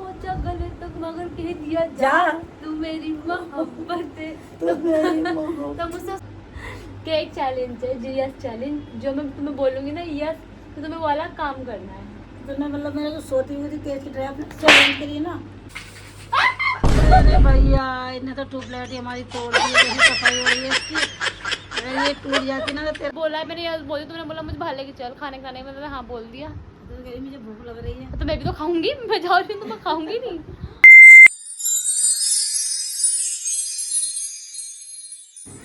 सोचा गले तक मगर कह दिया जा, तू मेरी मोहब्बत है, तू मेरी मोहब्बत। तो मुझसे क्या एक चैलेंज है जी, यस चैलेंज, जो मैं तुम्हें बोलूंगी ना यस, तो तुम्हें वाला काम करना है। तो मैं मतलब मैंने तो सोती हुई थी केस की ड्राइव चैलेंज करी ना। अरे भैया इन्हें तो ट्यूबलाइट हमारी तोड़ दी है, कैसी सफाई हो रही है इसकी। अगर ये टूट जाती ना तो बोला है मैंने, यस बोली, तुमने बोला मुझे बाहर लेके चल खाने खाने में, मैंने हाँ बोल दिया। मुझे भूख लग रही है तो मैं भी तो खाऊंगी, मैं जा रही हूँ तो मैं खाऊंगी नहीं।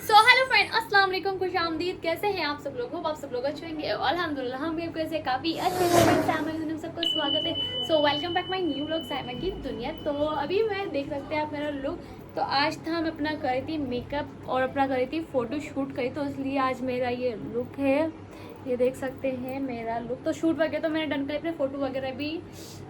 सो हेलो फ्रेंड, अस्सलाम वालेकुम, खुश आमदीद। कैसे हैं आप सब लोग? होप आप सब लोग अच्छे होंगे। अल्हम्दुलिल्लाह हम भी कैसे काफ़ी अच्छे हैं। साइमा की दुनिया में सबको स्वागत है। So welcome back my new vlog Saima की दुनिया। तो अभी मैं देख सकते हैं आप मेरा लुक। तो आज था मैं अपना कर रही थी मेकअप और अपना कर रही थी फ़ोटो शूट करी, तो इसलिए आज मेरा ये लुक है। ये देख सकते हैं मेरा लुक। तो शूट वगैरह तो मैंने डन कर, अपने फ़ोटो वगैरह भी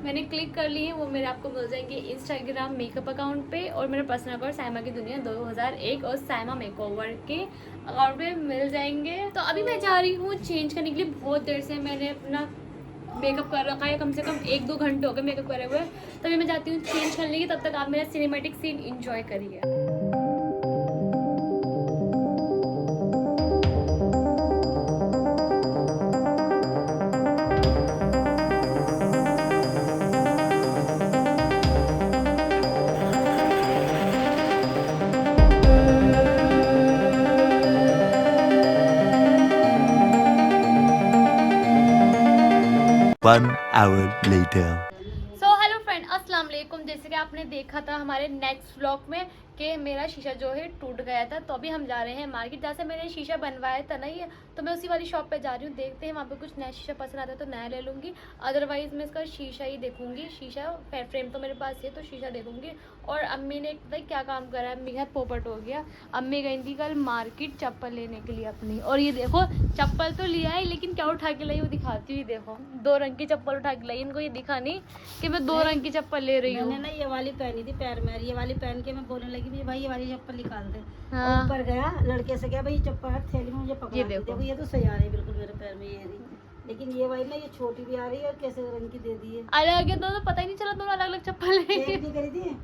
मैंने क्लिक कर लिए, वो मेरे आपको मिल जाएंगे इंस्टाग्राम मेकअप अकाउंट पे, और मेरा पर्सनल अकाउंट साइमा की दुनिया 2001 और साइमा मेकओवर के अकाउंट पे मिल जाएंगे। तो अभी मैं जा रही हूँ चेंज करने के लिए। बहुत देर से मैंने अपना मेकअप कर रखा है, कम से कम 1-2 घंटे हो गए मेकअप करे हुए। तभी मैं जाती हूँ चेंज करने की, तब तक आप मेरा सिनेमेटिक सीन इंजॉय करिए। One hour later. So hello friend, अस्सलाम वालेकुम। जैसे कि आपने देखा था हमारे नेक्स्ट व्लॉग में कि मेरा शीशा जो है टूट गया था, तो अभी हम जा रहे हैं मार्केट, जहाँ से मैंने शीशा बनवाया था ना ये, तो मैं उसी वाली शॉप पे जा रही हूँ। देखते हैं वहाँ पे कुछ नया शीशा पसंद आता है तो नया ले लूँगी, अदरवाइज़ मैं इसका शीशा ही देखूँगी। शीशा फ्रेम तो मेरे पास है, तो शीशा देखूँगी। और अम्मी ने पता है क्या काम करा है, अम्मी का पोपट हो गया। अम्मी गई थी कल मार्केट चप्पल लेने के लिए अपनी, और ये देखो चप्पल तो लिया है, लेकिन क्या उठा के लाई वो दिखाती हुई देखो। 2 रंग की चप्पल उठा के लाई, इनको ये दिखा नहीं कि मैं 2 रंग की चप्पल ले रही हूँ। मैंने ना ये वाली पहनी थी पैर में, ये वाली पहन के मैं बोलने लगी भाई ये वाली चप्पल निकाल दे। हाँ। ऊपर गया लड़के से, क्या भाई चप्पल थैली में मुझे पकड़ा, ये देखो देखो। ये तो सही आ रही है बिल्कुल मेरे पैर में ये रही। लेकिन ये वाली ना ये छोटी भी आ रही है और कैसे रंग की दे दी है। अलग है तो पता ही नहीं चला, दोनों अलग अलग चप्पल चेक है। नहीं करी थी,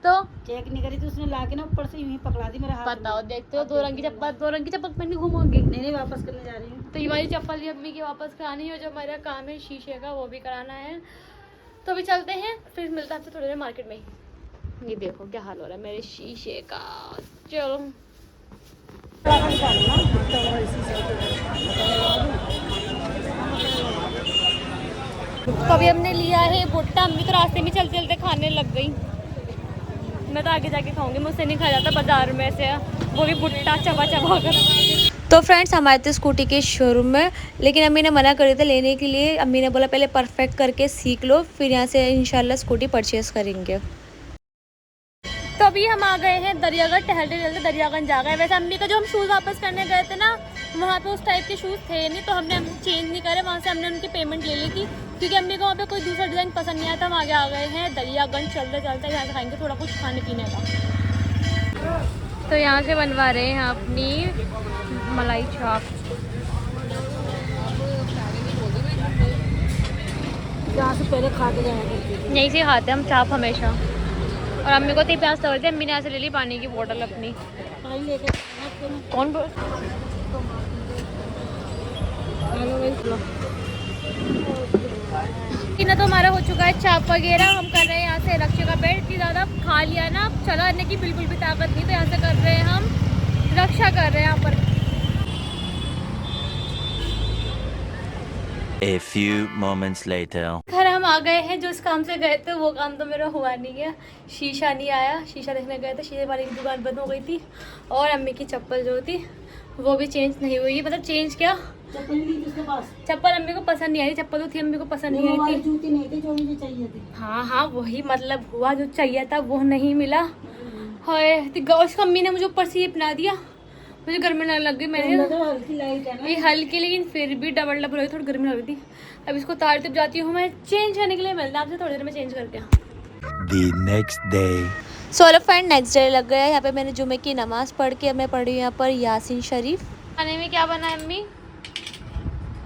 तो चेक नहीं करी थी उसने, लाके ना ऊपर से यूं ही पकड़ा दी मेरे हाथ में। बताओ, देखते हो 2 रंग की चप्पल, 2 रंग की चप्पल पहन के घूमोगी? नहीं वापस करने जा रही हूँ। तो ये वाली चप्पल भी अम्मी की वापस करानी है, जो हमारा काम है शीशे का वो भी कराना है। तो अभी चलते हैं, फिर मिलता है आपसे थोड़ी देर मार्केट में। ये देखो क्या हाल हो रहा है मेरे शीशे का। चलो तो अभी हमने लिया है भुट्टा। अम्मी तो रास्ते में चलते चलते खाने लग गई। मैं तो आगे जाके खाऊंगी, मुझसे नहीं खाया जाता बाजार में से, वो भी भुट्टा चबा चबा कर। तो फ्रेंड्स हम आए थे स्कूटी के शोरूम में, लेकिन अम्मी ने मना कर दिया था लेने के लिए। अम्मी ने बोला पहले परफेक्ट करके सीख लो, फिर यहाँ से इंशाल्लाह स्कूटी परचेज़ करेंगे। तो अभी हम आ गए हैं दरियागंज, टहलते टहलते दरियागंज आ गए। वैसे अम्मी का जो हम शूज़ वापस करने गए थे ना, वहाँ पे उस टाइप के शूज़ थे नहीं, तो हमने चेंज नहीं करे, वहाँ से हमने उनकी पेमेंट ले ली थी, क्योंकि अम्मी को वहाँ पे कोई दूसरा डिज़ाइन पसंद नहीं आया था। हम आगे आ गए हैं दरियागंज, चलते चलते यहाँ से खाएंगे थोड़ा कुछ खाने पीने का। तो यहाँ से बनवा रहे हैं अपनी मलाई चाप। यहाँ से पहले खा के जाया करती थी। यहीं से खाते हम चाप हमेशा। और अम्मी को इतनी प्यास लग रही थी, अम्मी ने यहाँ से ले ली पानी की बोतल अपनी। पानी लेके कौन ना, तो हमारा हो चुका है चाप वगैरह। हम कर रहे हैं यहाँ से रक्षा का पेड़। इतनी ज़्यादा खा लिया ना, चलाने की बिल्कुल भी ताकत नहीं, तो यहाँ से कर रहे हैं हम रक्षा कर रहे हैं यहाँ पर। A few moments later. घर हम आ गए हैं, जो इस काम से गए थे वो काम तो मेरा हुआ नहीं है। शीशा नहीं आया, शीशा देखने गए थे, शीशे वाली की दुकान बंद हो गई थी। और अम्मी की चप्पल जो थी वो भी चेंज नहीं हुई, मतलब चेंज क्या, चप्पल अम्मी को पसंद नहीं आई थी। चप्पल तो थी अम्मी को पसंद नहीं आई थी। जूती नहीं थी जो मुझे चाहिए थी। हाँ हाँ वही मतलब हुआ, जो चाहिए था वो नहीं मिला। हाय उसको अम्मी ने मुझे ऊपर से ये पहना दिया, मुझे गर्मी लगने लग गई। मैंने हल्की लाइट है ना, ये हल्की, लेकिन फिर भी डबल डबल हुई, थोड़ी गर्मी लग रही थी। अब इसको तार तब जाती हूँ मैं चेंज करने के लिए। मिलता आपसे थोड़ी देर में चेंज करके। The next day. So hello friend, next day लग गया। यहाँ पे मैंने जुमे की नमाज़ पढ़ के मैं पढ़ी हूँ यहाँ पर यासीन शरीफ। खाने में क्या बना है अम्मी?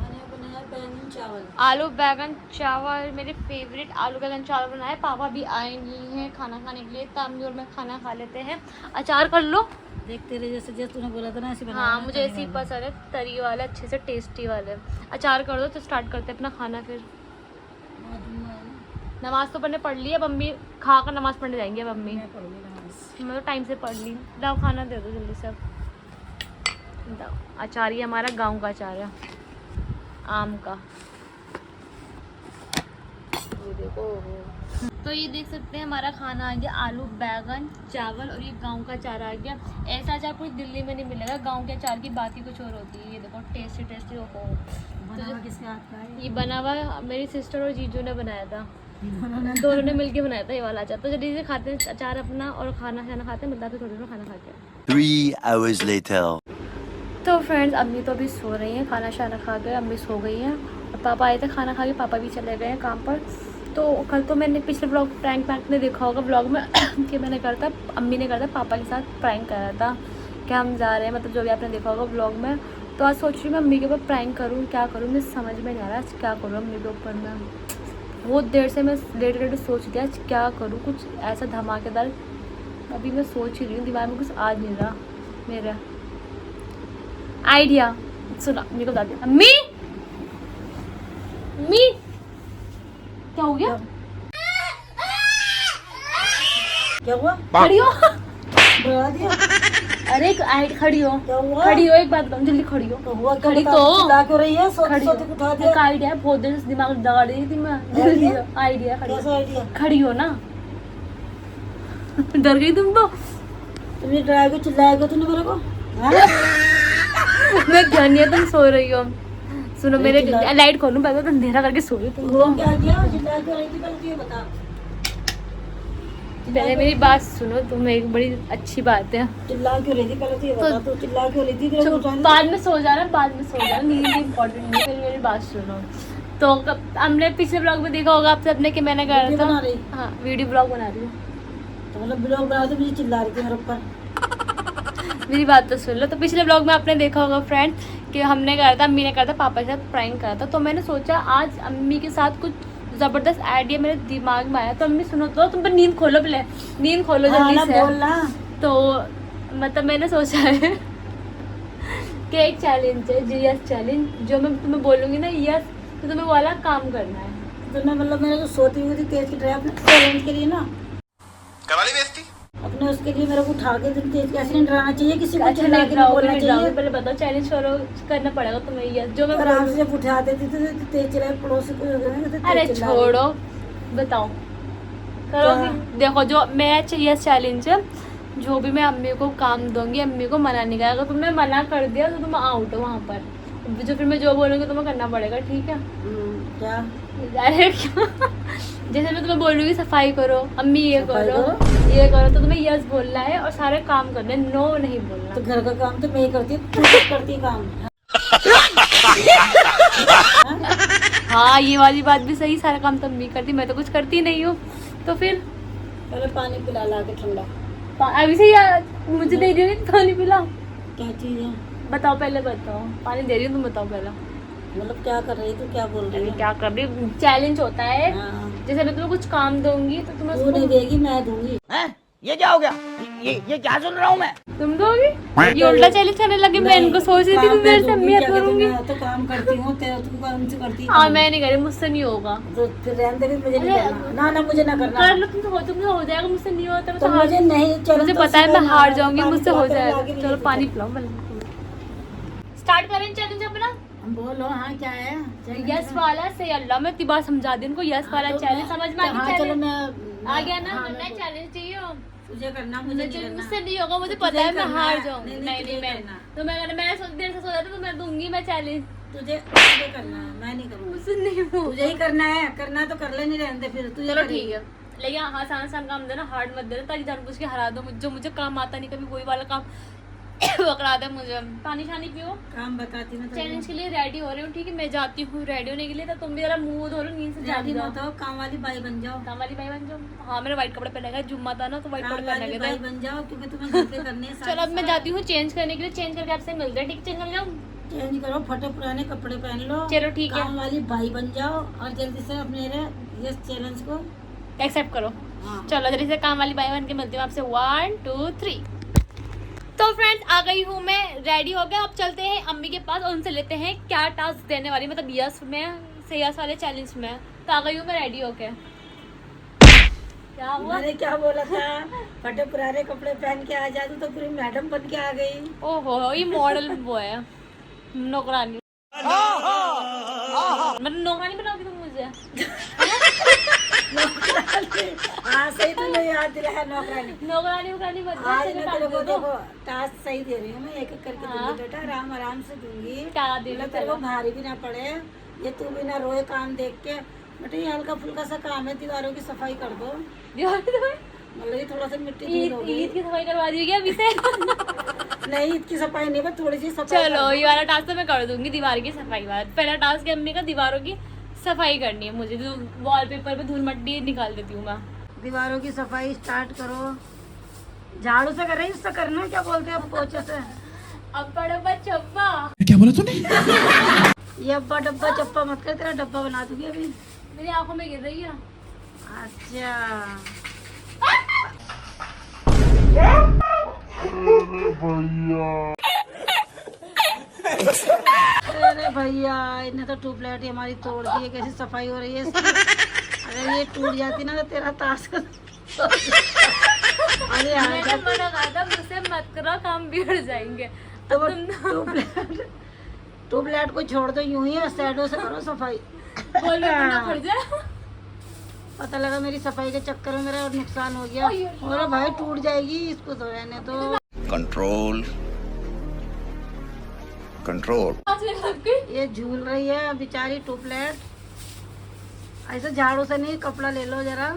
मैंने बनाया बैंगन चावल। चावल। आलू बैगन चावल, मेरे फेवरेट आलू बैगन चावल बनाए। पापा भी आए नहीं हैं खाना खाने के लिए, तो अम्मी और मैं खाना खा लेते हैं। अचार कर लो। देखते रहे जैसे जैसे तूने बोला था ना ऐसे बना। हाँ, मुझे ऐसे ही पसंद है, तरी वाले अच्छे से टेस्टी वाले। अचार कर दो तो स्टार्ट करते हैं अपना खाना। फिर नमाज तो पढ़ने पढ़ ली, अब अम्मी खा कर नमाज पढ़ने जाएंगे। अब अम्मी मैं तो टाइम से पढ़ ली। लाओ खाना दे दो जल्दी से। अब अचार ये हमारा गांव का अचार है, आम का। ये देखो, तो ये देख सकते हैं हमारा खाना आ गया, आलू बैगन चावल और ये गांव का अचार आ गया। ऐसा अचार पूरी दिल्ली में नहीं मिलेगा, गांव के अचार की बात ही कुछ और होती है। ये देखो टेस्टी टेस्टी हो। बना किसके हाथ का है? ये बना हुआ मेरी सिस्टर और जीजू ने बनाया था, दोनों ने मिलके बनाया था ये वाला अचार। तो जल्दी से खाते हैं अचार अपना और खाना खाते हैं। मतलब थोड़ी देर में खाना खाते हैं। 3 hours later. तो फ्रेंड्स, अम्मी तो अभी सो रही हैं, खाना शाना खा गए, अम्मी सो गई हैं। और पापा आए थे खाना खा के, पापा भी चले गए हैं काम पर। तो कल तो मैंने पिछले ब्लॉग प्रैंक ने देखा होगा ब्लॉग में कि मैंने करा था, अम्मी ने करा था पापा के साथ प्रैंक करा था कि हम जा रहे हैं, मतलब जो भी आपने देखा होगा ब्लॉग में। तो आज सोच रही हूँ मैं अम्मी के ऊपर प्रैंक करूँ, क्या करूँ, मुझे समझ में नहीं आ रहा आज क्या करूँ अम्मी के ऊपर। मैं बहुत देर से मैं लेट सोच रही आज क्या करूँ, कुछ ऐसा धमाकेदार। अभी मैं सोच ही रही हूँ, दिमाग में कुछ आ नहीं रहा मेरा आइडिया। सुना अम्मी को बता दिया। अम्मी अम्मी क्या हो गया? क्या हुआ? खड़ी हो। बढ़ा दिया। अरे एक आइड खड़ी हो, क्या हुआ? खड़ी हो, एक बात बताओ जल्दी खड़ी हो। तो हुआ खड़ी क्या? तो चिल्ला क्यों रही है? खड़ी सोते सोते उठा दिया। एक आइडिया है, बहुत देर से दिमाग दगा रही थी मैं। आइडिया? आइडिया खड़ी कैसा हो। आइडिया? खड़ी हो ना। डर गई तुम तो। तुमने डराया चिल्लाया तूने मेरे को? मैं ध्यान नहीं है तुम सो रही हो। सुनो मेरे चिल्ला- लाइट खोलूं पहले, तो अंधेरा करके सो रही हो तुम। वो क्या किया? चिल्ला क्यों रही थी? पहले तू ये बता। पहले मेरी बात सुनो, तुम एक बड़ी अच्छी बात है। चिल्ला क्यों रही थी? पहले तो ये बता। तू चिल्ला क्यों रही थी? तेरे को उठाने- बाद में सो जाना, बाद में सो जाना, नींद इम्पोर्टेंट नहीं। फिर मेरी बात सुनो। तो हमने पिछले ब्लॉग में देखा होगा आपसे अपने कि मैंने कहा वीडियो था। बना रही? हाँ, वीडियो ब्लॉग बना रही हूँ। तो मतलब ब्लॉग बना तो मुझे चिल्ला रही थी मेरे ऊपर। मेरी बात तो सुन लो। तो पिछले ब्लॉग में आपने देखा होगा फ्रेंड कि हमने कहा था, अम्मी ने कहा था पापा के साथ प्रैंक करा था। तो मैंने सोचा आज अम्मी के साथ कुछ ज़बरदस्त आइडिया मेरे दिमाग में आया। तो अम्मी सुनो, तो तुम पर नींद खोलो, पहले नींद खोलो जल्दी से। बोलना। तो मतलब मैंने सोचा है कि एक चैलेंज है, जी यस चैलेंज। जो मैं तुम्हें बोलूँगी ना यस, तो तुम्हें वो वाला काम करना है। तुमने मतलब मेरे को सोती हुई थी तेज की तरह अपने चैलेंज के लिए ना करवा ली बेइज्जती। अपने उसके लिए मेरे को उठा के तुम तेज कैसे नहीं डराना चाहिए, किसी को अच्छा चिल्ला नहीं के नहीं बोलना डराओगे, चाहिए। पहले बताओ चैलेंज करो, करना पड़ेगा तुम्हें यस। जो मैं आराम से जब उठा देती थी तो तेज चिल्लाए पड़ोसी को अरे छोड़ो, बताओ करोगी? देखो जो मैं यस चैलेंज है, जो भी मैं अम्मी को काम दूंगी अम्मी को मना नहीं करेगा। अगर तुमने मना कर दिया तो तुम आउट हो वहाँ पर। जो फिर मैं जो बोलूँगी तुम्हें करना पड़ेगा, ठीक है? क्या? अरे क्यों? जैसे मैं तुम्हें बोलूँगी सफाई करो, अम्मी ये सफाई करो ये करो, तो तुम्हें यस बोलना है और सारे काम करने, नो नहीं बोलना। तो घर का काम तो मैं ही करती हूँ, तू खुद करती है काम। हाँ, ये वाली बात भी सही, सारा काम तो अम्मी करती, मैं तो कुछ करती नहीं हूँ। तो फिर पहले पानी पिला ला के ठंडा। अभी से यार मुझे दे रही हो पानी पिलाओ। क्या चीज है? बताओ, पहले बताओ। पानी दे रही हूँ, तुम बताओ पहले। मतलब क्या कर रही तू? क्या बोल रही है? क्या कर रही? चैलेंज होता है, हाँ। जैसे मैं तुम्हें कुछ काम दूंगी तो तुम्हें तू नहीं देगी, मैं दूंगी। ये क्या हो गया? ये क्या सुन रहा हूँ मैं? तुम दोगी? ये उल्टा चैलेंज करने लगे। मैं इनको सोच रही थी काम कि मेरे से मैं अम्मी दूंगी, करूंगी। मैं तो काम करती हूँ, तेरा तू काम से करती है। हाँ, मैं नहीं करी, मुझसे नहीं होगा। तो फिर रहने दे, फिर मुझे नहीं अरे, करना। ना ना मुझे ना करना। कर लो, तुमसे हो जाएगा, मुझसे नहीं होता। तो मुझे नहीं, चलो मुझे तो पता है सीधा मैं ना, हार जाऊंगी, पानी मुझसे हो पिला के जाएगा। लाके चलो नहीं पानी देती। पिलाओ। स्टार्ट करें चैलेंज अपना। बोलो हाँ क्या है? यस वाला से अल्लाह मैं इतनी बार समझा दी उनको। यस वाला चैलेंज समझ में आ हाँ गया? चलो चैलेंज मैं आ गया ना? हाँ, मैं चैलेंज चाहिए हो तुझे करना, मुझे नहीं करना। मुझसे नहीं होगा, मुझे तो पता तुझे है मैं करना हार है। जाऊंगी। नहीं, नहीं तुझे मैं करना। तो मैं देर से सो जाती तो मैं दूंगी मैं चैलेंज। तुझे करना है, मैं नहीं करूँगी। मुझसे नहीं होगा। तुझे ही करना है, करना तो कर ले, नहीं रहने दे फिर तुझे। चलो ठीक है, लेकिन आसान आसान काम देना, हार्ड मत देना, ताकि जानबूझ के हरा दो। जो मुझे काम आता नहीं कभी, वही वाला काम पकड़ा दे मुझे। पानी शानी पियो। काम बताती मैं चैलेंज के लिए रेडी हो रही हूँ, ठीक है? मैं जाती हूँ रेडी होने के लिए। तो तुम भी जरा मुंह धो लो, नींद से जागी जाओ। मत हो, काम वाली बाई बन जाओ। काम वाली भाई बन जाओ। हाँ, मेरा व्हाइट कपड़े पहनेगा, जुम्मा था ना तो व्हाइट काम कपड़े वाली पहने बाई गए बन जाओ, क्योंकि तुम्हें घर पे करने हैं सारे। चलो अब मैं जाती हूँ चेंज करने के लिए। चेंज करके आपसे मिलते हैं, ठीक? चेंज कर जाऊँ। चेंज करो, फटे पुराने कपड़े पहन लो, चलो ठीक है, काम वाली भाई बन जाओ और जल्दी से अपने ये चैलेंज को एक्सेप्ट करो। हाँ। चलो जल्दी से काम वाली बाई बन के मिलती हूँ आपसे। 1 2 3। तो फ्रेंड्स आ गई हूँ मैं, रेडी हो गया। अब चलते हैं अम्मी के पास और उनसे लेते हैं क्या टास्क देने वाली, मतलब यस में से यस वाले चैलेंज में। तो आ गई हूँ मैं रेडी होके। क्या हुआ? मैंने क्या बोला था, फटे पुराने कपड़े पहन के आ जाती तो पूरी मैडम बन के आ गई। ओहो ये मॉडल वो है, नौकरानी। मतलब नौकरानी बनाओगी तुम मुझे? हाँ सही, तुमने याद दिलाया, नौकरानी। नौकरानी वोकरानी बन आज जाए, मैं चलो तेरे को डाल दो। देखो टास्क सही दे रही हूँ, मैं एक एक करके हाँ। दूंगी बेटा, आराम आराम से दूंगी। क्या दे मतलब तेरे को भारी भी ना पड़े, ये तू भी ना रोए काम देख के। बेटा ये हल्का फुल्का सा काम है, दीवारों की सफाई कर दो, मतलब ये थोड़ा सा मिट्टी धूल होगी। ईद की सफाई करवा दी क्या अभी से? नहीं ईद की सफाई नहीं, बस थोड़ी सी सफाई चलो कर ये वाला टास्क तो मैं कर दूंगी, दीवार की सफाई वाला। पहला टास्क है अम्मी का, दीवारों की सफाई करनी है मुझे। जो वॉलपेपर पे धूल मट्टी निकाल देती हूँ मैं। दो। दीवारों की सफाई स्टार्ट करो, झाड़ू से कर रही, इससे करना क्या बोलते हैं पोछे से। अब बड़ा चप्पा ये अब्बा डब्बा चप्पा मत कर, तेरा डब्बा बना दूंगी अभी। मेरी आंखों में गिर रही है। अच्छा अरे भैया इन्हें तो ट्यूबलाइट ही हमारी तोड़ दी है, कैसी सफाई हो रही है इसकी। अगर ये टूट जाती ना तो तेरा टास्क अरे यार मैंने मना कहा था मुझसे मत करो, काम बिगड़ जाएंगे। तो अब तुम ट्यूबलाइट को छोड़ दो, यूं ही साइडों से करो सफाई। बोल ना पड़ जाए। पता लगा मेरी सफाई के चक्कर में मेरा और नुकसान हो गया। और भाई टूट जाएगी, इसको तो रहने दो। Control control. ये झूल रही है बेचारी ट्यूबलाइट, ऐसे झाड़ू से नहीं, कपड़ा ले लो जरा।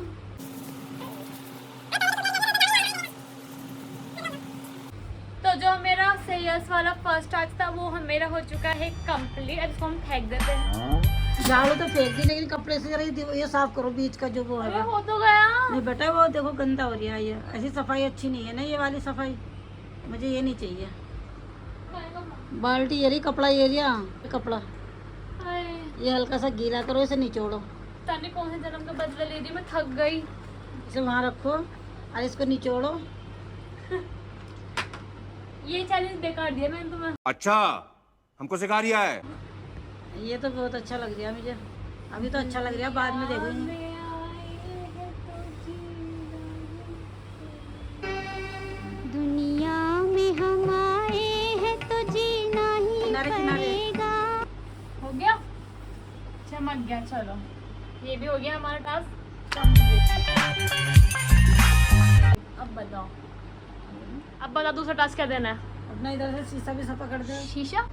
तो जो मेरा सेल्स वाला फर्स्ट टास्क था वो मेरा हो चुका है कंप्लीट। अब इसको हम फेंक देते हैं। झाड़ू तो फेंक दी, लेकिन कपड़े से जरा ये साफ करो बीच का जो वो अरे है। हो तो गया। नहीं बेटा वो देखो गंदा हो रहा है, ये ऐसी सफाई अच्छी नहीं है ना, ये वाली सफाई मुझे ये नहीं चाहिए। बाल्टी ये रही, कपड़ा ये रिया कपड़ा, हाय, ये हल्का सा गीला करो, इसे निचोड़ो, तने कौन से जन्म का बदला ले रही, मैं थक गई। इसे वहाँ रखो और इसको निचोड़ो। ये चैलेंज बेकार दिया मैंने तुम्हें। अच्छा हमको सिखा रिया है। ये तो बहुत अच्छा लग रहा है मुझे, अभी तो अच्छा लग रहा है, बाद में देखूंगी। दुनिया में हम आए हैं तो जीना ही किनारे किनारे पड़ेगा। हो गया, चमक गया। चलो ये भी हो गया हमारा टास्क। अब बताओ दूसरा टास्क क्या देना है? अपना इधर से शीशा भी सफा कर दे। शीशा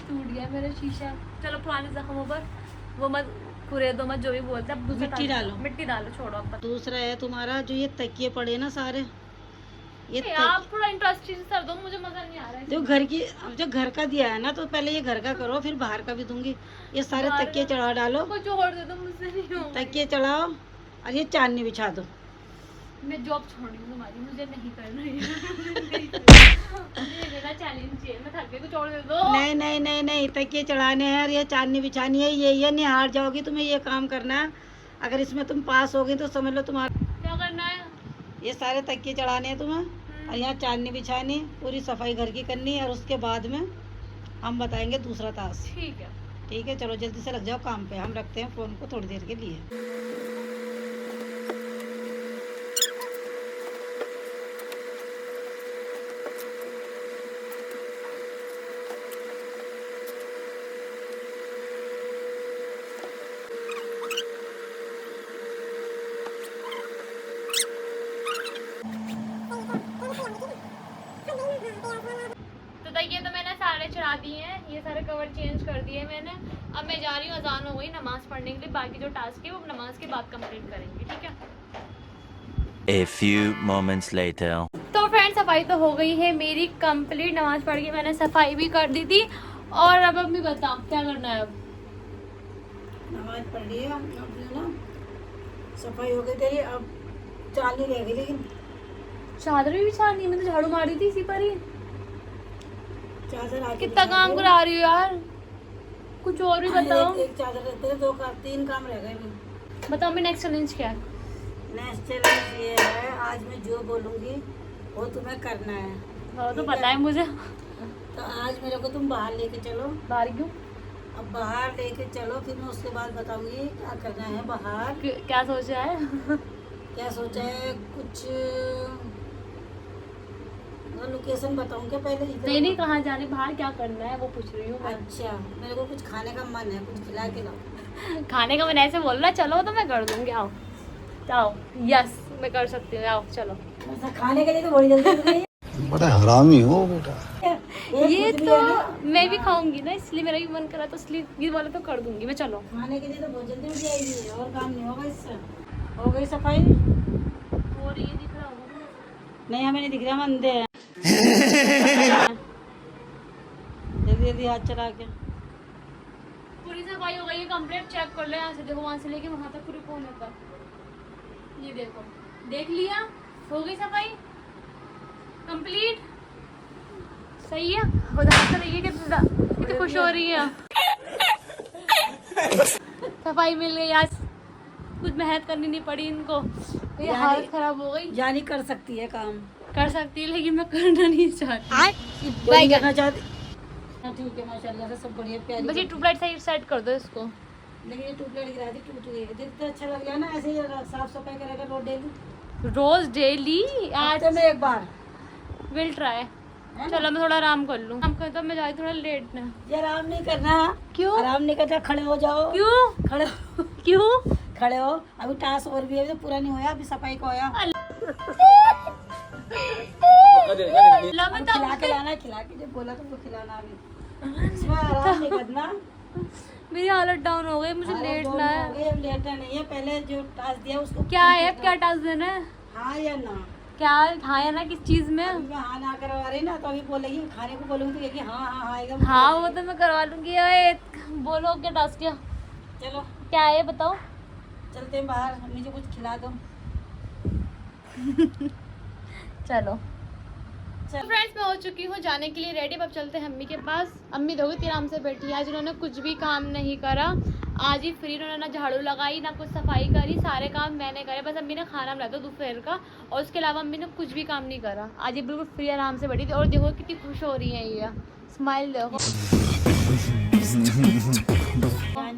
टूट गया मेरा शीशा। चलो पुराने जख्मों पर वो मत खुरे दो मत, जो भी बोलते हैं। अब दूसरा मिट्टी टास्क- डालो। मिट्टी डालो, छोड़ो अब। दूसरा है तुम्हारा जो ये तकिए पड़े ना सारे, ये आप थोड़ा इंटरेस्टिंग कर दो, मुझे मजा नहीं आ रहा है। जो घर की, अब जो घर का दिया है ना तो पहले ये घर का करो, फिर बाहर का भी दूंगी। ये सारे बाहर तकिए चढ़ा डालो, कुछ और दे दो, मुझसे नहीं होगा। तकिए चढ़ाओ और ये चांदनी बिछा दो। मैं जॉब छोड़ रही हूँ तुम्हारी, मुझे नहीं करना है। मुझे मेरा चैलेंज चाहिए, मैं थक गई, कुछ और दे दो। नहीं नहीं नहीं नहीं, तकिए चढ़ाने हैं और ये चांदनी बिछानी है। ये नहीं हार जाओगी, तुम्हें ये काम करना है। अगर इसमें तुम पास होगी तो समझ लो तुम्हारा, क्या करना है? ये सारे तकिए चढ़ाने हैं तुम्हें और यहाँ चांदनी बिछानी, पूरी सफाई घर की करनी है और उसके बाद में हम बताएंगे दूसरा टास्क। ठीक है। ठीक है चलो जल्दी से लग जाओ काम पे, हम रखते हैं फ़ोन को थोड़ी देर के लिए। तो देखिए, तो मैंने सारे चढ़ा दिए हैं, ये सारे कवर चेंज कर दिए मैंने। अब मैं जा रही हूँ, अजान हो गई, नमाज पढ़ने के लिए। बाकी जो टास्क है वो नमाज के बाद कंप्लीट करेंगे, ठीक है? A few moments later. तो फ्रेंड्स सफाई तो हो गई है मेरी कंप्लीट। नमाज पढ़ के मैंने सफाई भी कर दी थी। और अब अम्मी बताओ क्या करना है अब? नमाज पढ़ ली है, अब जो ना सफाई हो गई तेरी, अब चालनी रह गई, लेकिन चादर भी बिछानी, मैं तो झाड़ू मारी थी इसी पर ही। चादर आके कितना काम करा रही हो यार, कुछ और भी बताओ। एक चादर रहते हैं, 2 काम 3 काम रह गए अभी। बताओ मैं नेक्स्ट चैलेंज क्या है? नेक्स्ट चैलेंज ये है, आज मैं जो बोलूँगी वो तुम्हें करना है। वो तो पता है मुझे। तो आज मेरे को तुम बाहर लेके चलो। बाहर क्यों? अब बाहर लेके चलो, फिर मैं उसके बाद बताऊंगी क्या करना है बाहर। क्या सोचा है? क्या सोचा है, कुछ लोकेशन बताऊँ क्या पहले? नहीं नहीं, कहाँ जाने, बाहर क्या करना है वो पूछ रही हूँ मैं। अच्छा, मेरे को कुछ खाने का मन है, कुछ खिला के लाओ। खाने का मैंने ऐसे बोल रहा, चलो तो मैं कर दूंगी। आओ आओ, यस मैं कर सकती हूँ, आओ चलो। ऐसा खाने के लिए तो बड़ी जल्दी हो गई है। बड़ा हरामी हो बेटा। ये कुछ भी तो है ना, मैं भी खाऊंगी ना, इसलिए मेरा भी मन करा, तो इसलिए ये वाला तो कर दूंगी मैं। चलो खाने के लिए तो बहुत जल्दी हो जाएगी, और काम नहीं होगा इससे। हो गई सफाई? और ये दिख रहा होगा नहीं, हमें नहीं दिख रहा, हम अंधे हैं। जल्दी जल्दी हाथ चला के। पूरी सफाई हो गई है कंप्लीट। चेक कर लो यहाँ से, देखो वहाँ से लेके वहाँ तक पूरी कोने तक। ये देखो, देख लिया, हो गई सफाई कंप्लीट। सही है, खुदा से रहिए कितनी खुश हो रही है। सफाई मिल गई आज, कुछ मेहनत करनी नहीं पड़ी इनको। ये हालत खराब हो गई। जानी कर सकती है काम, कर सकती है लेकिन मैं करना नहीं चाहती। नहीं करना चाहती। हाँ, ठीक है, माशाल्लाह से सब बढ़िया प्यारी। बस ये ट्यूबलाइट सही सेट कर दो इसको। लेकिन ये ट्यूबलाइट गिरा दी, टूट गई। जितना अच्छा लग गया ना, ऐसे ही साफ सफाई करेगा रोज डेली। रोज डेली? आज हफ्ते में एक बार। Will try. चलो मैं थोड़ा आराम कर लूँ। काम कर तो मैं जाती थोड़ा लेट ना। ये आराम नहीं करना। क्यों? आराम नहीं करना, खड़े हो जाओ। क्यों? खड़े हो, क्यों? खड़े हो। अभी टास्क और भी है, अभी तो पूरा नहीं होया, अभी सफाई का होया। ला मैं खिला के लाना, खिला के जब बोला तुमको खिलाना। अभी इसमें आराम नहीं करना। मेरी हालत डाउन हो गई, मुझे लेटना है। अब लेटना नहीं है, पहले जो टास्क दिया उसको क्या है, क्या टास्क देना है? हाँ या ना? क्या हाँ या ना, किस चीज में? अभी मैं हाँ ना करवा रही ना, तो अभी बोलेगी, खाने को बोलूंगी तो कहेगी हाँ हाँ हाँ आएगा। हाँ वो तो मैं करवा लूंगी। ओए बोलो क्या टास्क है? चलो क्या है बताओ। चलते हैं बाहर, मुझे कुछ खिला दो। चलो फ्रेंड्स, मैं हो चुकी हूँ जाने के लिए रेडी। अब चलते हैं अम्मी के पास। अम्मी देखो आराम से बैठी है, आज उन्होंने कुछ भी काम नहीं करा। आज ही फ्री, उन्होंने ना झाड़ू लगाई ना कुछ सफाई करी, सारे काम मैंने करे। बस अम्मी ने खाना बनाया था दोपहर का, और उसके अलावा अम्मी ने कुछ भी काम नहीं करा। आज ये बिल्कुल फ्री आराम से बैठी थी। और देखो कितनी खुश हो रही है ये, स्माइल देखो।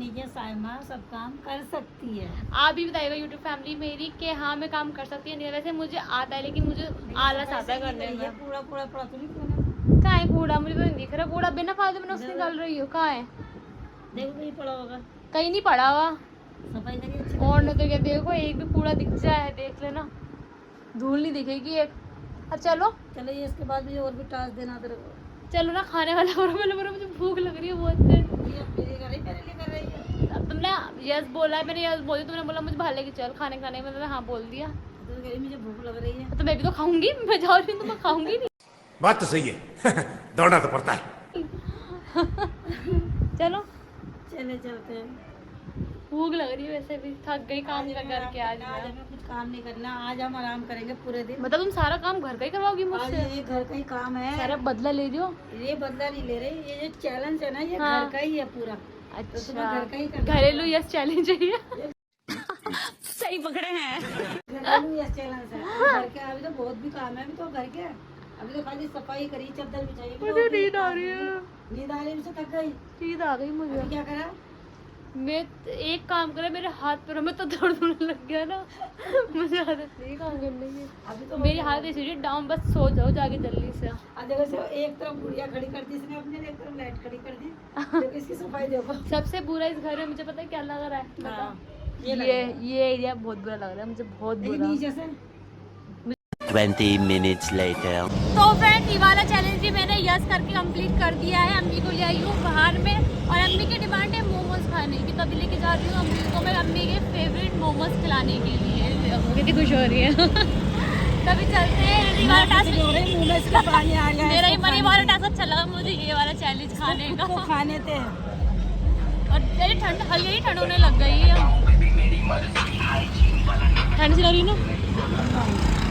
ये साइमा सब काम कर सकती है। आप भी बताइएगा यूट्यूब फैमिली मेरी कि हाँ मैं काम कर सकती है। वैसे मुझे आता है, लेकिन मुझे आलस आता है करने में। पूरा पूरा पूरा तो नहीं। कहाँ है कूड़ा? मुझे तो नहीं दिख रहा कूड़ा। बिना फालतू मैंने उससे निकाल रही हूँ। कहाँ है? देखो कहीं पड़ा होगा, कहीं नहीं पड़ा हुआ। सफाई करिए अच्छी। और नहीं तो क्या, देखो एक भी कूड़ा दिख जाए, देख लेना, धूल नहीं दिखेगी एक। अब चलो चलो, ये इसके बाद भी और भी टास्क देना तेरे को। चलो ना, खाने वाला करो। मैंने मुझे भूख लग रही है बहुत। ये मेरे घर ही मेरे लिए कर रही है। अब तुमने यस बोला है, मैंने यस बोली, तुमने बोला मुझे बाहर लेके चल खाने खाने में, मैंने हाँ बोल दिया। तो कह रही मुझे भूख लग रही है। तो मैं भी तो खाऊंगी, मैं जा रही हूँ तो मैं खाऊंगी नहीं। बात तो सही है। दौड़ना तो पड़ता है। चलो चले चलते हैं। भूख लग रही है, वैसे भी थक गई काम कर करके। आज आज मैं हमें कुछ काम नहीं करना, आज हम आराम करेंगे पूरे दिन। मतलब तुम सारा काम घर का ही करवाओगी आज मुझसे? ये घर का ही काम है। सारा बदला ले रही हो? ये बदला नहीं ले रही, ये जो चैलेंज है ना, ये हाँ। घर का ही है पूरा। तो तुम्हें घर का ही करना घरेलू यस चैलेंज है ये। सही पकड़े हैं। घरेलू ये चैलेंज है। घर के अभी तो बहुत भी काम है, अभी तो घर के अभी तो खाली सफाई करी, चादर बिछाई। मुझे नींद आ रही है। नींद आ रही है, थक गई। नींद आ गई मुझे। अभी क्या करा? मैं एक काम करे, मेरे हाथ पैरों में तो दर्द होने लग गया ना। मुझे आदत नहीं काम करने की। अभी तो मेरी हालत ऐसी हुई डाउन, बस सो जाओ जाके जल्दी से। अब देखो से एक तरफ गुड़िया खड़ी कर दी इसने अपने, एक तरफ लाइट खड़ी कर दी। देखो इसकी सफाई देखो। सबसे बुरा इस घर में मुझे पता है क्या लग रहा है? बताओ। हाँ, ये एरिया बहुत बुरा लग रहा है मुझे, बहुत लेकिन बुरा। नीचे से 20 minutes later. तो फ्रेंड्स, ये वाला चैलेंज भी मैंने यस करके कंप्लीट कर दिया है। अम्मी को ले आई हूँ बाहर में, और अम्मी की डिमांड है मोमोज खाने की, तभी लेके जा रही हूँ अम्मी को मैं, अम्मी के फेवरेट मोमोज खिलाने के लिए। कितनी खुश हो रही है। तभी चलते हैं। ये वाला टास्क मुंह में इसके पानी आ गया। मेरा ये वाला टास्क अच्छा लगा मुझे, ये वाला चैलेंज खाने का। तो खाने थे और तेरी ठंड हल्की ठंड होने लग गई है। ठंड सी लग रही है ना,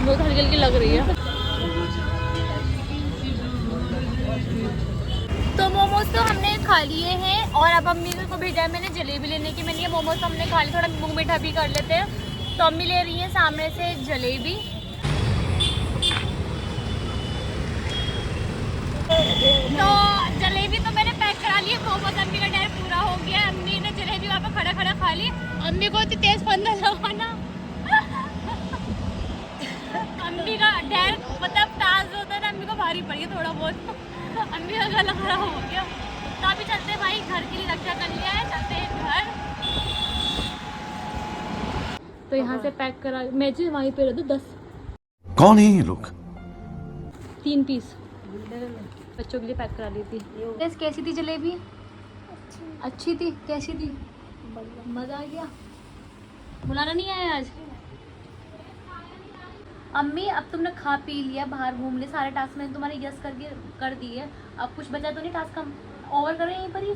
बहुत हल्की हल्की लग रही है। तो मोमोज तो हमने खा लिए हैं और अब अम्मी को भेजा है मैंने जलेबी लेने की। मैंने ये मोमोज हमने खा लिए, थोड़ा मुँह मीठा भी कर लेते हैं। तो अम्मी ले रही है सामने से जलेबी। तो जलेबी तो मैंने पैक करा ली है, मोमोज अम्मी का टाइम पूरा हो गया। अम्मी ने जलेबी वहाँ पे खड़ा खड़ा खा ली। अम्मी को इतनी तेज फंदा लगाना अम्मी का डर मतलब ताज होता है ना, अम्मी को भारी पड़ी है थोड़ा बहुत। अम्मी का गला खराब हो गया। तो अभी चलते हैं भाई, घर के लिए रक्षा कर लिया है, चलते हैं घर। तो यहाँ से पैक करा मैं जी वहीं पे रह दो 10 कौन है ये लोग? 3 पीस बच्चों के लिए पैक करा ली थी। कैसी थी जलेबी? अच्छी थी। कैसी थी? मज़ा आ गया। बुलाना नहीं आया आज? अम्मी अब तुमने खा पी लिया, बाहर घूम ले, सारे टास्क मैंने तुम्हारे यस करके कर दिए। अब कुछ बचा तो नहीं टास्क, हम ओवर करें यहीं पर ही?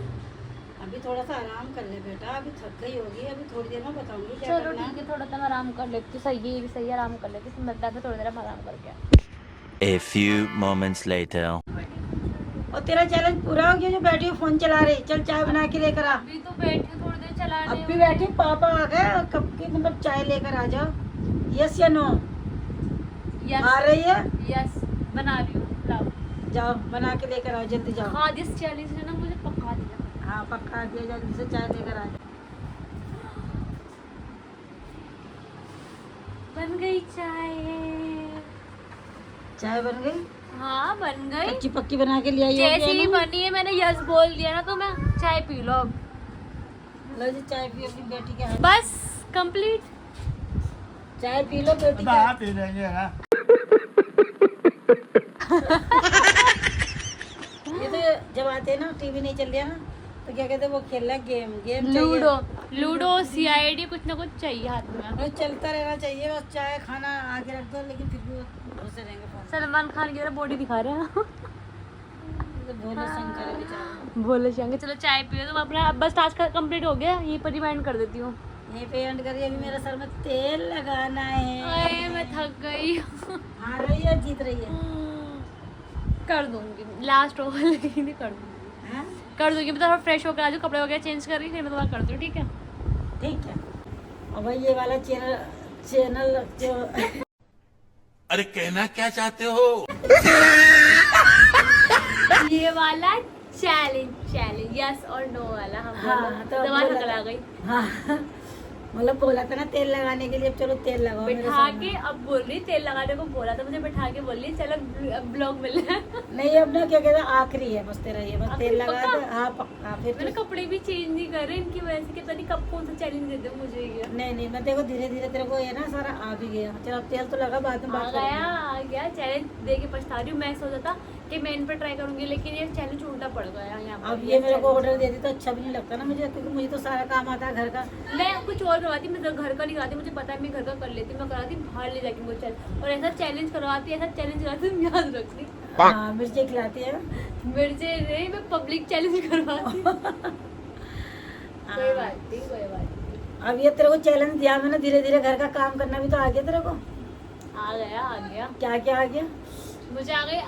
अभी थोड़ा सा आराम कर ले बेटा, अभी थक गई होगी, अभी थोड़ी देर में बताऊंगी क्या चलो करना है। ठीक है, थोड़ा सा आराम कर लेती हूँ। सही है, ये भी सही है, आराम कर लेती हूँ। बता थोड़ी देर में आराम करके। A few moments later. और तेरा चैलेंज पूरा हो गया जो बैठी हो फोन चला रही। चल चाय बना के लेकर आ। अभी तो बैठी हूँ थोड़ी देर चला अब भी बैठी, पापा आ गए, कब की मतलब चाय लेकर आ जाओ। यस या नो? यस आ रही है? यस बना रही हूँ, लाओ। जाओ बना के लेकर आओ, जल्दी जाओ। हाँ जिस चैलेंज ने ना मुझे पका दिया। हाँ पक्का दिया, जल्दी से चाय लेकर आ जाओ। बन गई चाय। चाय बन गई? हाँ बन गई। कच्ची पक्की बना के ले आई होगी जैसी ही ना? बनी है मैंने यस बोल दिया ना, तो मैं चाय पी लो अब। लो जी चाय पी अपनी बेटी के हाथ। बस कंप्लीट। चाय पी लो बेटी के। ये तो जब आते हैं ना, टीवी नहीं चल रहा ना, तो क्या कहते हैं वो खेलना गेम लूडो लूडो CID कुछ ना कुछ चाहिए हाथ में। वो चलता रहना चाहिए, बस चाय खाना आगे रख दो, लेकिन फिर भी वो घुसे रहेंगे फोन। सलमान खान की तरह बॉडी दिखा रहे हैं। तो भोले शंकर है बेचारा। बोले जाएंगे। चलो चाय पियो तुम अपना। अब बस टास्क कंप्लीट हो गया, यहीं पर रिमाइंड कर देती हूँ। यहीं पे एंड करिए, अभी मेरे सर में तेल लगाना है। अरे मैं थक गई। हार रही है जीत रही है? कर दूंगी, लास्ट ओवर लेकिन कर दूंगी। हाँ? कर दूंगी। मैं थोड़ा फ्रेश होकर आ जाऊँ, कपड़े वगैरह चेंज कर रही, फिर मैं तुम्हारा कर दूँ, ठीक है? ठीक है। और भाई ये वाला चैनल जो अरे कहना क्या चाहते हो? ये वाला चैलेंज यस और नो वाला हम हाँ, तो दवा बोला निकल आ था। गई। हाँ मतलब बोला था ना तेल लगाने के लिए, अब चलो तेल लगाओ मेरे बैठा सामने। के अब बोल रही तेल लगाने को बोला था मुझे, बैठा के बोल रही चलो ब्लॉग मिल रहा है। नहीं अब ना क्या कहते हैं, आखिरी है बस तेरा ये, बस आखिरी तेल लगा पक्का? दे। हाँ पक्का। फिर मैंने तो कपड़े भी चेंज नहीं कर रहे इनकी वजह से, कि पता नहीं कब कौन सा चैलेंज दे दे मुझे ये। नहीं मैं देखो धीरे धीरे तेरे को ये ना सारा आ भी गया। चलो अब तेल तो लगा, बाद में आ बात गया करेंगे। आ गया चैलेंज दे के पछता रही हूँ। मैं सोचा था कि मैं इन पर ट्राई करूंगी, लेकिन ये चैलेंज उल्टा पड़ गया यहाँ पर। अब ये मेरे को ऑर्डर दे दी तो अच्छा भी नहीं लगता ना मुझे, क्योंकि मुझे तो सारा काम आता है घर का। मैं कुछ और करवाती, मैं घर का नहीं कराती, मुझे पता है मैं घर का कर लेती, मैं कराती बाहर ले जाके वो चैलेंज। और ऐसा चैलेंज करवाती, ऐसा चैलेंज करवाती, तुम याद रखती। हाँ मिर्ची खिलाती है। मिर्चे नहीं, मैं पब्लिक चैलेंज करवाती। कोई बात नहीं, कोई बात नहीं। अब ये तेरे को चैलेंज दिया मैंने, धीरे धीरे घर का काम करना भी तो आ गया तेरे को। आ गया क्या क्या आ गया? मुझे आ गई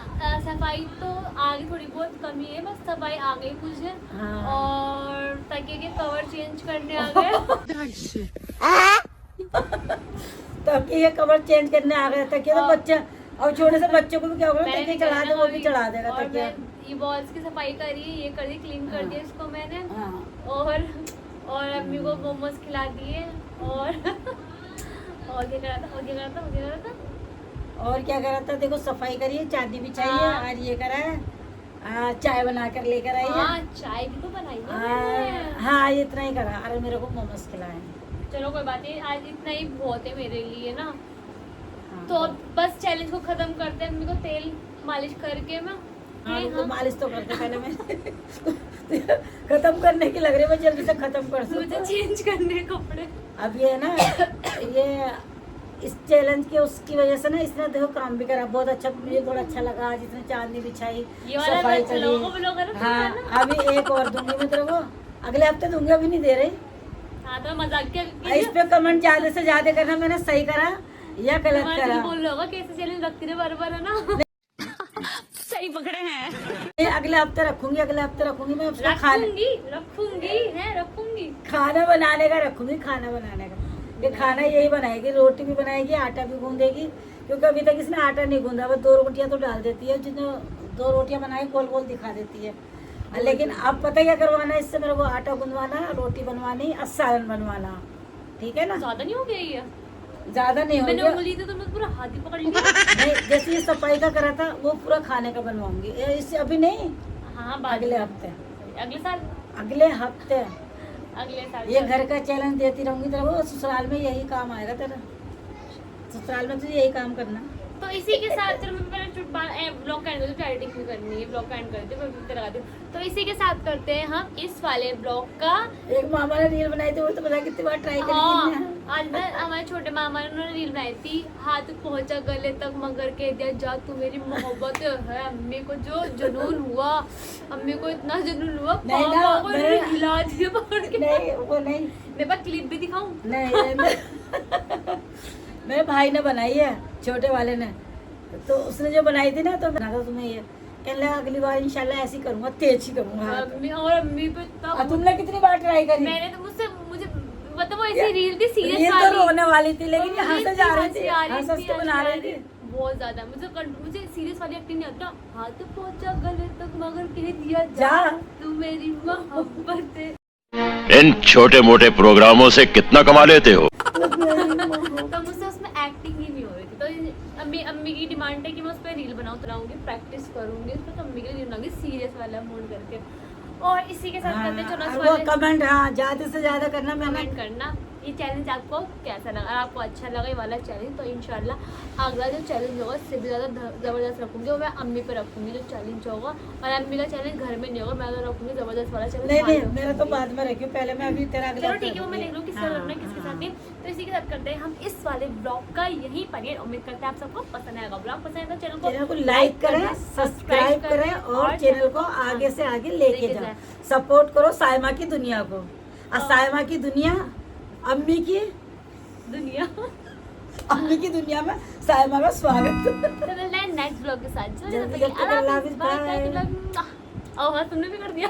सफाई तो आ गई, थोड़ी बहुत कमी है, बस सफाई आ गई मुझे। हाँ। और तकिए के कवर चेंज करने आ गए। तो ये कवर चेंज करने आ गया था कि तो बच्चा, और छोटे से बच्चों को भी क्या होगा, मैंने तकिया भी चढ़ा दे, वो भी अभी- चढ़ा देगा और तकिया। मैं ये वॉल्स की सफाई करी, ये करी, क्लीन कर दिया इसको मैंने। हाँ। और अम्मी को मोमोज खिला दिए। और क्या करा था? और क्या करा था? देखो सफाई करी है, चांदी बिछाई है, हाँ। आज ये करा है, चाय बना कर लेकर आई है। हाँ चाय भी तो बनाई है मैंने। हाँ इतना ही करा। अरे मेरे को मोमोज खिलाए। चलो कोई बात नहीं, आज इतना ही बहुत है मेरे लिए ना। हाँ। तो अब बस चैलेंज को खत्म करते हैं। अम्मी को तेल मालिश करके मैं हाँ हाँ, तो मालिश तो करते पहले मैं खत्म करने की लग रही है, मैं जल्दी से खत्म कर मुझे सकूं। चेंज करने हैं कपड़े। अब ये है ना, ये इस चैलेंज के उसकी वजह से ना इसने देखो काम भी करा, बहुत अच्छा, मुझे थोड़ा अच्छा लगा आज इसने चांदनी बिछाई, ये वाला सफाई तो लोगों को करी। ब्लॉग है ना, हाँ अभी एक और दूंगी मैं तेरे को, अगले हफ्ते दूंगी, अभी नहीं दे रही। हाँ तो मजाक क्या इस पे कमेंट ज्यादा से ज्यादा करना, मैंने सही करा या गलत करा। बोल रहे होगा कैसे चैलेंज रखती रहे बार बार, है ना? सही पकड़े हैं। ये अगले हफ्ते रखूंगी, अगले हफ्ते रखूंगी मैं उसका खाना, रखूंगी। खाना बनाने का रखूंगी, खाना बनाने का। ये खाना यही बनाएगी, रोटी भी बनाएगी, आटा भी गूंदेगी, क्योंकि अभी तक इसने आटा नहीं गूंदा, बस 2 रोटियां तो डाल देती है, जितने 2 रोटियां बनाई गोल गोल दिखा देती है। लेकिन अब पता क्या करवाना है इससे, मेरे को आटा गूंदवाना, रोटी बनवानी और सालन बनवाना, ठीक है ना? ज्यादा नहीं हो गया ये? ज्यादा नहीं हो मैंने गया। उंगली तो तुमने पूरा हाथ ही पकड़ लिया। नहीं, जैसे ये सफाई का करा था वो पूरा खाने का बनवाऊंगी, इससे अभी नहीं, हाँ बाद अगले में। हफ्ते, अगले साल अगले हफ्ते। अगले साल ये घर का चैलेंज देती रहूंगी तेरे को, ससुराल में यही काम आएगा तेरा, ससुराल में तुझे यही काम करना। तो इसी के साथ चलो मैं पहले ब्लॉग का एंड करती हूँ, एडिटिंग भी करनी है, ब्लॉग का एंड करती हूँ, फिर लगाती हूँ। तो इसी के साथ करते हैं हम इस वाले ब्लॉग का। एक मामा ने रील बनाई थी, वो तो पता कितनी बार ट्राई हाँ करी। आज ना हमारे छोटे मामा ने उन्होंने रील बनाई थी, हाथ पहुंचा गले तक मगर कह दिया जा तू मेरी मोहब्बत है। अम्मी को जो जुनून हुआ, अम्मी को इतना जुनून हुआ, नहीं ना, पापा को मेरे- हिला दिया पकड़ के। नहीं वो नहीं, मेरे पास क्लिप भी दिखाऊं? नहीं मेरे भाई ने बनाई है, छोटे वाले ने, तो उसने जो बनाई थी ना, तो बना था तुम्हें ये, कहने लगा अगली बार इंशाल्लाह ऐसी करूंगा, तेज ही करूंगा हाथ। अम्मी और अम्मी पे इतना और तुमने कितनी बार ट्राई करी? मैंने तो मुझे मतलब वो ऐसी रील थी सीरियस ये तो वाली, रोने वाली थी, लेकिन और ये मुझे हंस जा रही हंसी थी, आ रही हंस थी, तो बना हंसी आ रही थी। बहुत ज्यादा। मुझे सीरियस वाली एक्टिंग नहीं आता, हाथ पहुंचा गले तक मगर कह दिया जा तू मेरी मोहब्बत है। इन छोटे मोटे प्रोग्रामों से कितना कमा लेते हो? तो मुझसे उसमें एक्टिंग ही नहीं हो रही थी, तो अम्मी की डिमांड है कि मैं उस पर रील बनाऊंगी, प्रैक्टिस करूंगी उस पर, तो अम्मी के लिए बनाऊंगी सीरियस वाला मूड करके। और इसी के साथ करते चलो इस वो वाले कमेंट, हाँ ज्यादा से ज्यादा करना, मैंने कमेंट करना ये चैलेंज आपको कैसा लगा। अगर आपको अच्छा लगा ये वाला चैलेंज, तो इंशाल्लाह अगला जो चैलेंज होगा इससे भी ज़्यादा ज़बरदस्त रखूंगी, और मैं अम्मी पे रखूंगी जो चैलेंज होगा। और अम्मी का चैलेंज घर में नहीं होगा, मैं तो रखूंगी ज़बरदस्त वाला चैलेंज। नहीं मेरा तो बाद में रखियो, पहले मैं अभी तेरा अगला चलो ठीक है, वो मैं देख लूँ किसके साथ करना है, किसके साथ नहीं। तो इसी के साथ करते हैं हम इस वाले ब्लॉग का यहीं पर ही। उम्मीद करते हैं आप सबको पसंद आएगा। ब्लॉग पसंद आएगा चैनल को लाइक करें, सब्सक्राइब करें और चैनल को आगे से आगे लेके जाएं। सपोर्ट करो साइमा की दुनिया को, और साइमा की दुनिया अम्मी की दुनिया। अम्मी की दुनिया में साइमा का स्वागत। तो मिलते हैं नेक्स्ट ब्लॉग के साथ। जल्दी जल्दी अल्लाह हाफिज़, बाय। और तुमने भी कर दिया।